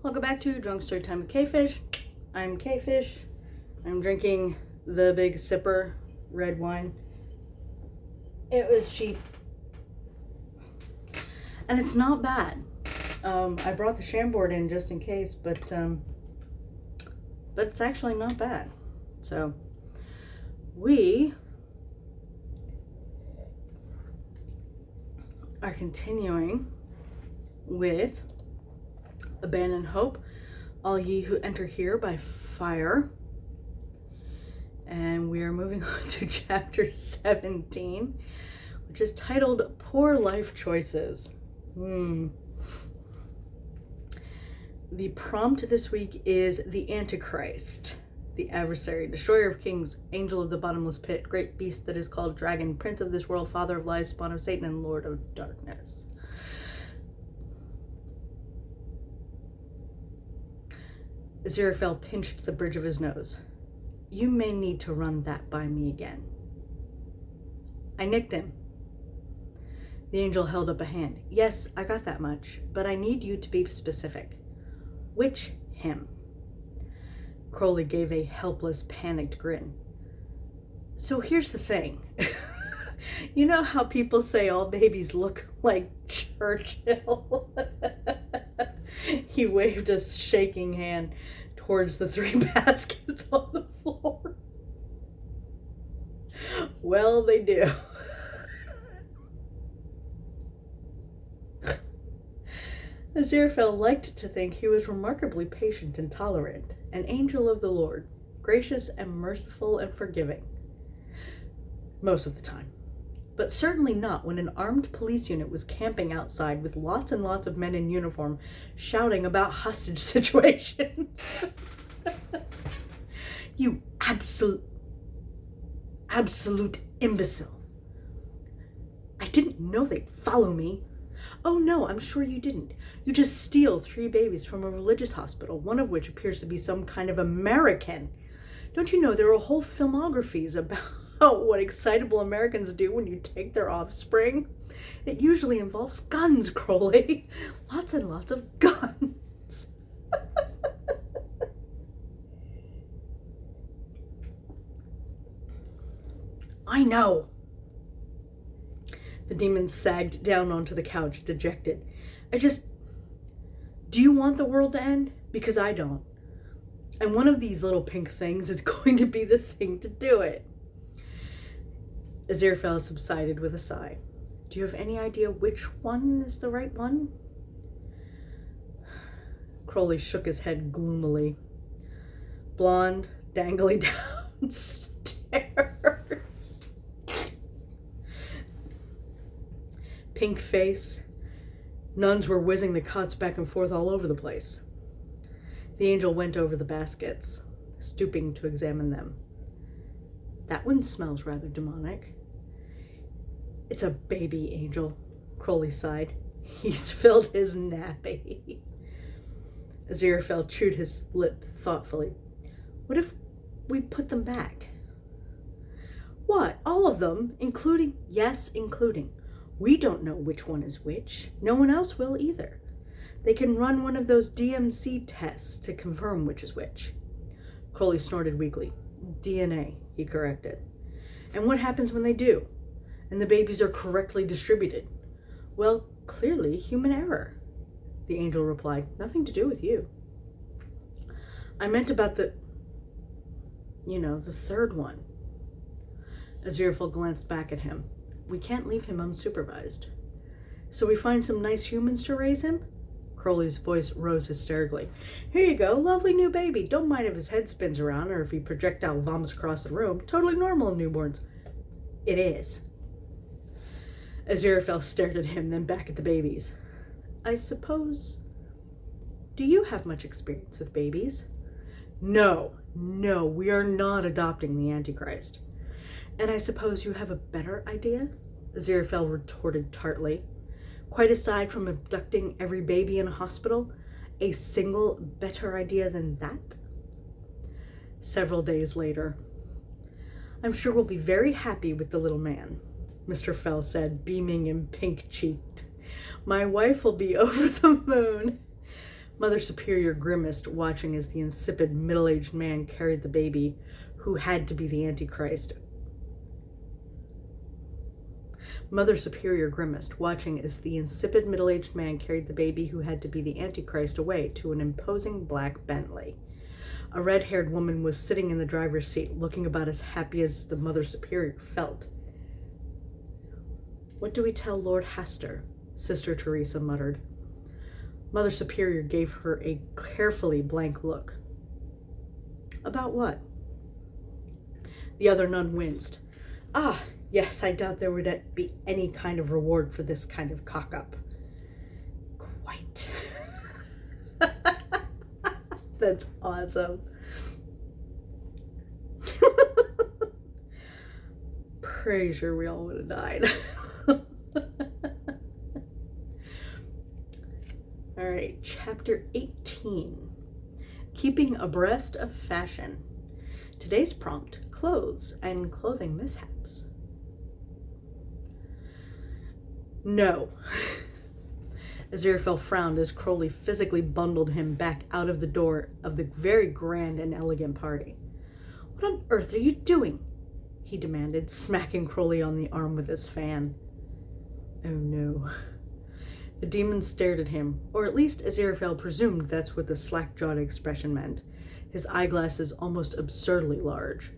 Welcome back to Drunk Storytime with Quefish. I'm Quefish. I'm drinking the Big Sipper red wine. It was cheap. And it's not bad. I brought the Chambord in just in case, but it's actually not bad. So, we are continuing with Abandon Hope, All Ye Who Enter Here by Fyre. And we are moving on to chapter 17, which is titled Poor Life Choices. The prompt this week is the Antichrist, the adversary, destroyer of kings, angel of the bottomless pit, great beast that is called dragon, prince of this world, father of lies, spawn of Satan, and lord of darkness. Aziraphal pinched the bridge of his nose. You may need to run that by me again. I nicked him. The angel held up a hand. Yes, I got that much, but I need you to be specific. Which him? Crowley gave a helpless, panicked grin. So here's the thing. You know how people say all babies look like Churchill? He waved a shaking hand towards the 3 baskets on the floor. Well, they do. Aziraphal liked to think he was remarkably patient and tolerant, an angel of the Lord, gracious and merciful and forgiving. Most of the time. But certainly not when an armed police unit was camping outside with lots and lots of men in uniform shouting about hostage situations. You absolute imbecile. I didn't know they'd follow me. Oh no, I'm sure you didn't. You just steal 3 babies from a religious hospital, one of which appears to be some kind of American. Don't you know there are whole filmographies about what excitable Americans do when you take their offspring? It usually involves guns, Crowley. Lots and lots of guns. I know. The demon sagged down onto the couch, dejected. Do you want the world to end? Because I don't. And one of these little pink things is going to be the thing to do it. Aziraphal subsided with a sigh. Do you have any idea which one is the right one? Crowley shook his head gloomily. Blonde, dangly downstairs. Pink face. Nuns were whizzing the cots back and forth all over the place. The angel went over the baskets, stooping to examine them. That one smells rather demonic. It's a baby angel, Crowley sighed. He's filled his nappy. Aziraphal chewed his lip thoughtfully. What if we put them back? What, all of them, including? Yes, including. We don't know which one is which. No one else will either. They can run one of those DMC tests to confirm which is which. Crowley snorted weakly. DNA, he corrected. And what happens when they do? And the babies are correctly distributed? Well, clearly human error. The angel replied. Nothing to do with you. I meant about the third one. Aziraphal glanced back at him. We can't leave him unsupervised. So we find some nice humans to raise him? Crowley's voice rose hysterically. Here you go, lovely new baby. Don't mind if his head spins around or if he projectile vomits across the room. Totally normal in newborns. It is. Aziraphal stared at him, then back at the babies. I suppose... Do you have much experience with babies? No, we are not adopting the Antichrist. And I suppose you have a better idea? Aziraphal retorted tartly. Quite aside from abducting every baby in a hospital, a single better idea than that? Several days later. I'm sure we'll be very happy with the little man, Mr. Fell said, beaming and pink-cheeked. My wife will be over the moon. Mother Superior grimaced, watching as the insipid middle-aged man carried the baby who had to be the Antichrist. Mother Superior grimaced, watching as the insipid middle-aged man carried the baby who had to be the Antichrist away to an imposing black Bentley. A red-haired woman was sitting in the driver's seat, looking about as happy as the Mother Superior felt. "What do we tell Lord Hester?" Sister Teresa muttered. Mother Superior gave her a carefully blank look. "About what?" The other nun winced. "Ah, yes, I doubt there would be any kind of reward for this kind of cock-up." "Quite." That's awesome. Pretty sure we all would have died. All right, chapter 18. Keeping abreast of fashion. Today's prompt, clothes and clothing mishaps. No. Aziraphal frowned as Crowley physically bundled him back out of the door of the very grand and elegant party. "What on earth are you doing?" he demanded, smacking Crowley on the arm with his fan. Oh no. The demon stared at him, or at least Aziraphal presumed that's what the slack-jawed expression meant, his eyeglasses almost absurdly large.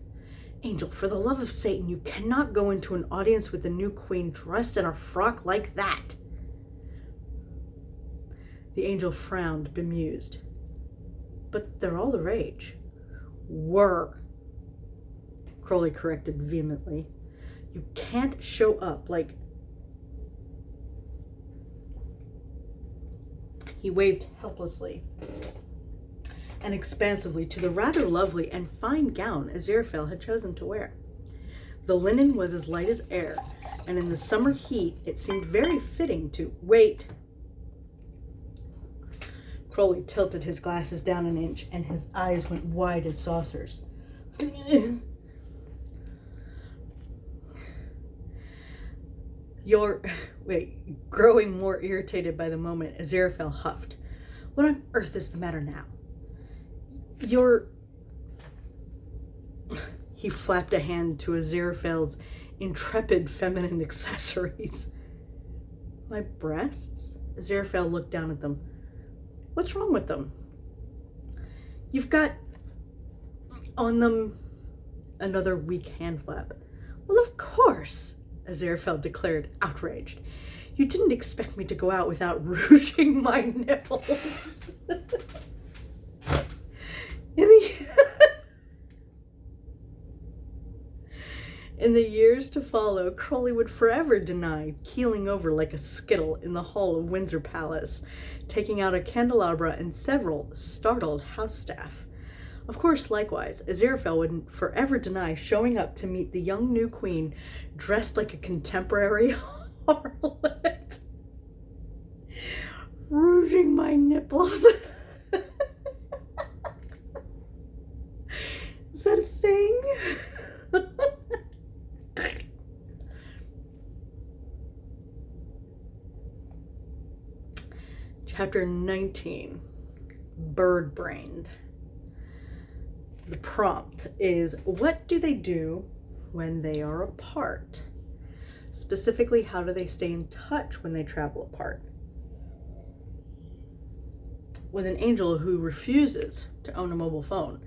"Angel, for the love of Satan, you cannot go into an audience with the new queen dressed in a frock like that." The angel frowned, bemused. "But they're all the rage." "Were," Crowley corrected vehemently. "You can't show up like..." He waved helplessly and expansively to the rather lovely and fine gown Aziraphal had chosen to wear. The linen was as light as air, and in the summer heat it seemed very fitting to... Wait! Crowley tilted his glasses down an inch, and his eyes went wide as saucers. Growing more irritated by the moment, Aziraphal huffed. "What on earth is the matter now?" He flapped a hand to Aziraphale's intrepid feminine accessories. "My breasts?" Aziraphal looked down at them. "What's wrong with them?" "You've got on them..." Another weak hand flap. "Well, of course," Aziraphal declared, outraged. "You didn't expect me to go out without rouging my nipples." In the years to follow, Crowley would forever deny keeling over like a skittle in the hall of Windsor Palace, taking out a candelabra and several startled house staff. Of course, likewise, Aziraphal would forever deny showing up to meet the young new queen dressed like a contemporary harlot. Rouging my nipples. Is that a thing? Chapter 19. Birdbrain. The prompt is, what do they do when they are apart? Specifically, how do they stay in touch when they travel apart? With an angel who refuses to own a mobile phone,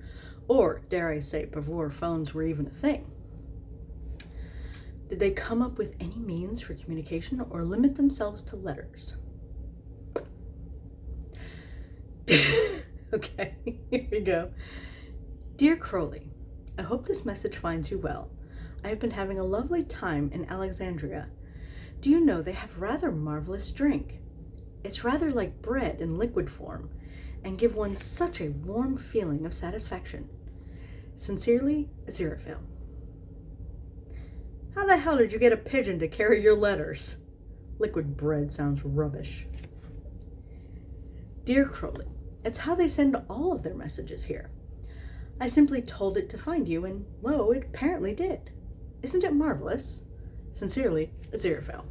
or, dare I say, before phones were even a thing. Did they come up with any means for communication or limit themselves to letters? Okay, here we go. Dear Crowley, I hope this message finds you well. I have been having a lovely time in Alexandria. Do you know they have rather marvelous drink? It's rather like bread in liquid form, and give one such a warm feeling of satisfaction. Sincerely, Aziraphal. How the hell did you get a pigeon to carry your letters? Liquid bread sounds rubbish. Dear Crowley, it's how they send all of their messages here. I simply told it to find you, and lo, it apparently did. Isn't it marvelous? Sincerely, Aziraphal.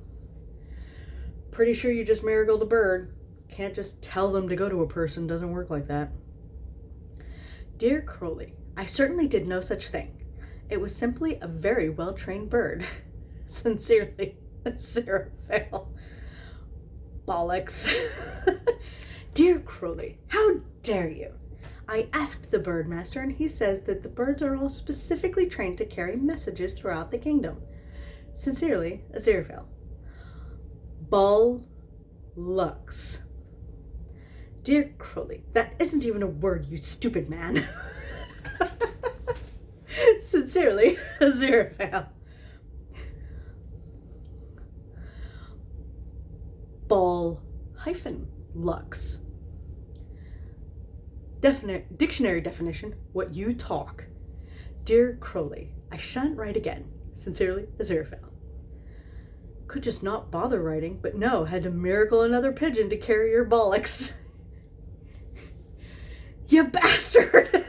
Pretty sure you just marigoled a bird. Can't just tell them to go to a person. Doesn't work like that. Dear Crowley, I certainly did no such thing. It was simply a very well-trained bird. Sincerely, Aziraphal. Bollocks. Dear Crowley, how dare you? I asked the birdmaster, and he says that the birds are all specifically trained to carry messages throughout the kingdom. Sincerely, Aziraphal. Bollocks. Dear Crowley, that isn't even a word, you stupid man. Sincerely, Aziraphal. Ball-lux. Dictionary definition, what you talk. Dear Crowley, I shan't write again. Sincerely, Aziraphal. Could just not bother writing, but no, had to miracle another pigeon to carry your bollocks. You bastard!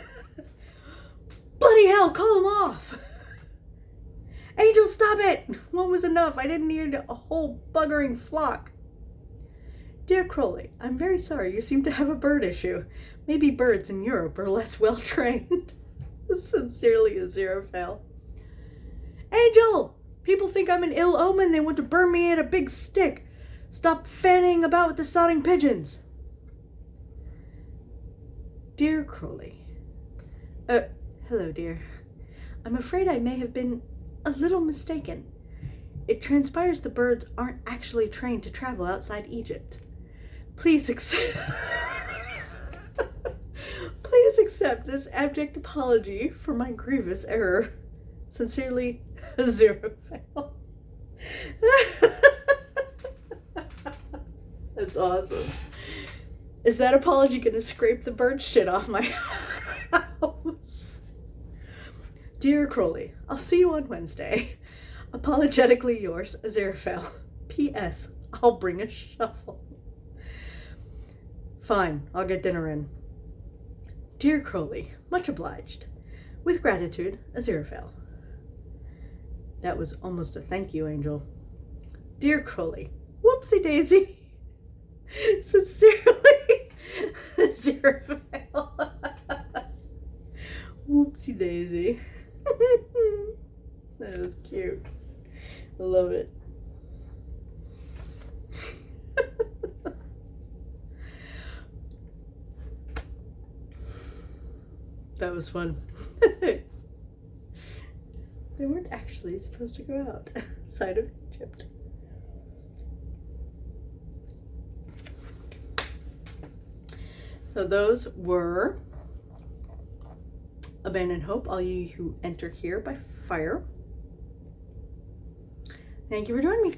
Bloody hell, call him off! Angel, stop it! One was enough. I didn't need a whole buggering flock. Dear Crowley, I'm very sorry you seem to have a bird issue. Maybe birds in Europe are less well trained. Sincerely, Aziraphal. Angel! People think I'm an ill omen. They want to burn me at a big stick. Stop fanning about with the sodding pigeons. Dear Crowley. Hello, dear. I'm afraid I may have been a little mistaken. It transpires the birds aren't actually trained to travel outside Egypt. Please accept this abject apology for my grievous error. Sincerely, Aziraphal. That's awesome. Is that apology gonna scrape the bird shit off my house? Dear Crowley, I'll see you on Wednesday. Apologetically yours, Aziraphal. P.S. I'll bring a shovel. Fine, I'll get dinner in. Dear Crowley, much obliged. With gratitude, Aziraphal. That was almost a thank you, Angel. Dear Crowley, whoopsie daisy. Sincerely, Aziraphal. Whoopsie daisy. That was cute. I love it. That was fun. They weren't actually supposed to go outside of Egypt. So those were Abandon Hope, All Ye Who Enter Here by Fyre. Thank you for joining me.